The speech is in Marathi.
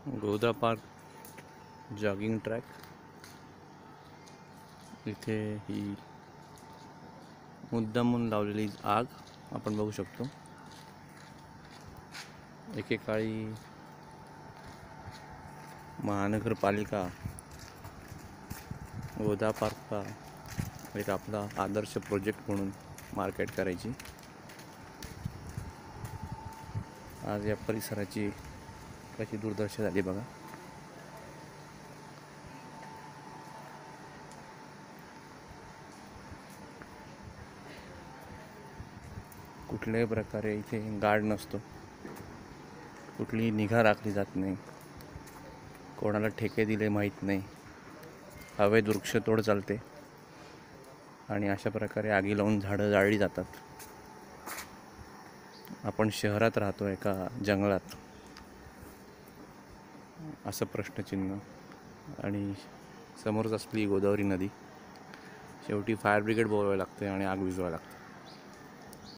Goda park jogging track. इथे ही मुद्दामून लावलेली आग आपण बघू शकतो। एकेकाळी महानगरपालिका गोदा पार्क का एक आपला आदर्श प्रोजेक्ट म्हणून मार्केट करायची। आज या परिसराची कशी दुर्दशा झाली बघा। कुठल्याही प्रकारे इथे गार्ड नसतो, कुठलीही निगा राखली जात नाही, कोणाला ठेके दिले माहीत नाही, अवैध वृक्षतोड चालते आणि अशा प्रकारे आगी लावून झाडं जाळली जातात। आपण शहरात राहतो एका जंगलात, असं प्रश्नचिन्ह। आणि समोरच असली गोदावरी नदी, शेवटी फायर ब्रिगेड बोलवायला लागते आणि आग विझवायला लागते।